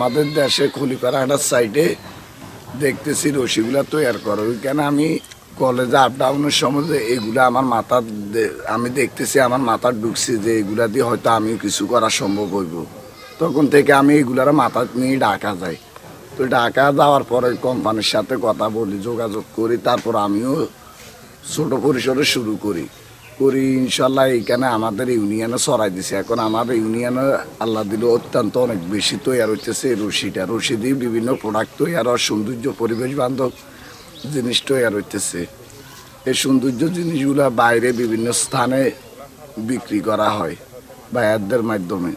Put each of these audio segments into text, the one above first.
আমাদের দেশে খলিপাড়াহাটার সাইডে দেখতেছি রশিগুলা তৈরি করে। ওইখানে আমি কলেজে আপ ডাউনের সময় এগুলা আমার মাথা আমি দেখতেছি, আমার মাথা ঢুকছে যে এগুলা দিয়ে হয়তো আমিও কিছু করা সম্ভব হইব। তখন থেকে আমি এগুলার মাথা নিয়ে ঢাকা যাই। তো ঢাকা যাওয়ার পরে কোম্পানির সাথে কথা বলি, যোগাযোগ করি, তারপর আমিও ছোট পরিসরে শুরু করি ইনশাল্লাহ এইখানে আমাদের ইউনিয়নে ছড়াই দিছে। এখন আমাদের ইউনিয়নে আল্লাহ দিল অত্যন্ত অনেক বেশি তৈরি হইতেছে রশি দিয়ে বিভিন্ন প্রোডাক্ট তৈরি আর সৌন্দর্য পরিবেশ বান্ধব জিনিস তৈরি হইতেছে। এই সৌন্দর্য জিনিসগুলো বাইরে বিভিন্ন স্থানে বিক্রি করা হয় বায়ারদের মাধ্যমে।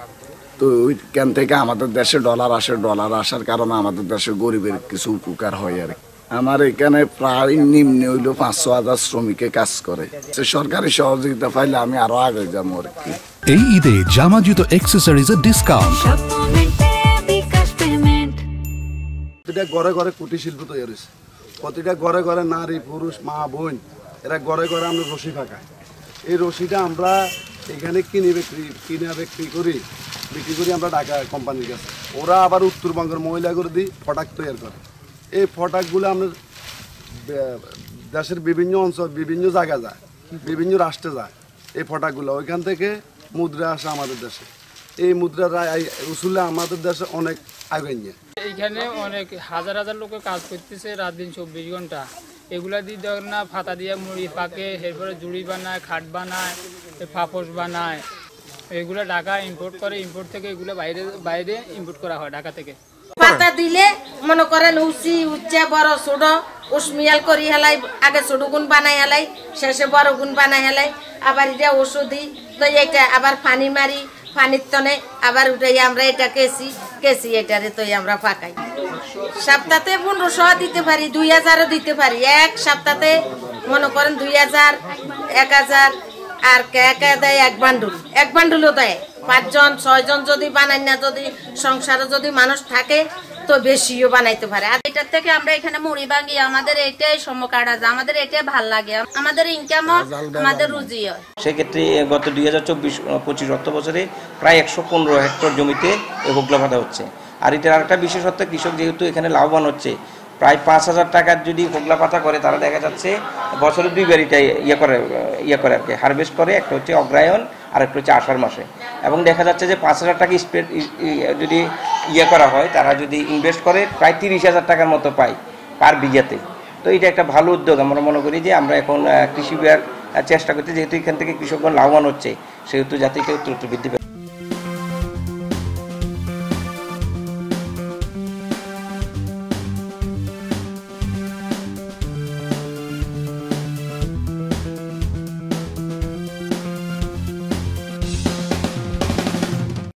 তো ওইখান থেকে আমাদের দেশে ডলার আসার কারণে আমাদের দেশে গরিবের কিছু উপকার হয় আর কি। আমার এখানে প্রায় নিম্নে হইল ৫০০,০০০ শ্রমিকে কাজ করে। সরকারি সহযোগিতা পাইলে আমি আরো আগে যাবো আর কি। এই ঈদে জামা জুতো অ্যাক্সেসরিজের ডিসকাউন্ট। প্রতিটা ঘরে ঘরে কুটির শিল্প তৈরি হয়েছে। প্রতিটা ঘরে ঘরে নারী পুরুষ মা বোন এরা ঘরে ঘরে আমরা রশি ফাঁকাই। এই রশিটা আমরা এখানে বিক্রি করি আমরা ঢাকা কোম্পানির কাছে। ওরা আবার উত্তরবঙ্গের মহিলাগুলো দিয়ে ফটাক তৈরি করে। এই ফটাকগুলো আমরা দেশের বিভিন্ন অঞ্চল বিভিন্ন জায়গা যায়, বিভিন্ন রাষ্ট্রে যায় এই ফটাকগুলো। ওইখান থেকে মুদ্রা আসে আমাদের দেশে। এই মুদ্রাটা উসুলে আমাদের দেশে অনেক আগে নিয়ে। এইখানে অনেক হাজার হাজার লোকে কাজ করতেছে রাত দিন ২৪ ঘন্টা। এগুলা দিয়ে দেখ না ফাতা দিয়ে মুড়ি পাকে, এরপরে জুড়ি বানায়, খাট বানায়, পাপোশ বানায়। এগুলো ঢাকা ইম্পোর্ট করে, ইম্পোর্ট থেকে এগুলো বাইরে ইম্পোর্ট করা হয় ঢাকা থেকে। পাতা দিলে মনে করেন উচ্চা বড় ছোট উসমিয়াল করি হেলাই, আগে ছোট গুণ বানাই হেলাই, শেষে বড় গুণ বানাই হেলাই। আবার এটা ওষুধি তো এটা আবার পানি মারি, পানির তনে আবার উঠাই আমরা এটা কেসি এটারে তো আমরা পাকাই। সপ্তাহে ১৫০০ দিতে পারি, ২০০০ও দিতে পারি। এক সপ্তাহে মনে করেন ২০০০, ১০০০ আর কে দেয় এক বান্ডুলও দেয়। ৫ জন ৬ জন যদি বানাই না, যদি সংসারে যদি মানুষ থাকে তো বেশিও বানাইতে পারে। আর এটার থেকে আমরা এখানে মুড়ি ভাঙি, আমাদের এটাই সমকাটা যায়, আমাদের এটাই ভাল লাগে, আমাদের ইনকামও আমাদের রুজি হয়। সেক্ষেত্রে গত ২০২৪-২৫ অর্থ বছরে প্রায় ১১৫ হেক্টর জমিতে হোগলা পাতা হচ্ছে। আর এটার আরেকটা বিশেষত্ব, কৃষক যেহেতু এখানে লাভবান হচ্ছে, প্রায় ৫,০০০ টাকার যদি হোগলা পাতা করে তারা দেখা যাচ্ছে বছরে ২বার এটা ইয়ে করে আর কি হারভেস্ট করে। একটা হচ্ছে অগ্রায়ণ আর একটা হচ্ছে আষাঢ় মাসে। এবং দেখা যাচ্ছে যে ৫,০০০ টাকা স্পেড যদি করা হয়, তারা যদি ইনভেস্ট করে প্রায় ৩০,০০০ টাকার মতো পায় পার বিঘাতে। তো এটা একটা ভালো উদ্যোগ। আমরা মনে করি যে আমরা এখন কৃষি বিভাগ চেষ্টা করতে, যেহেতু এখান থেকে কৃষকগণ লাভবান হচ্ছে, সেহেতু যাতে এটা উত্তরোত্তর বৃদ্ধি পায়।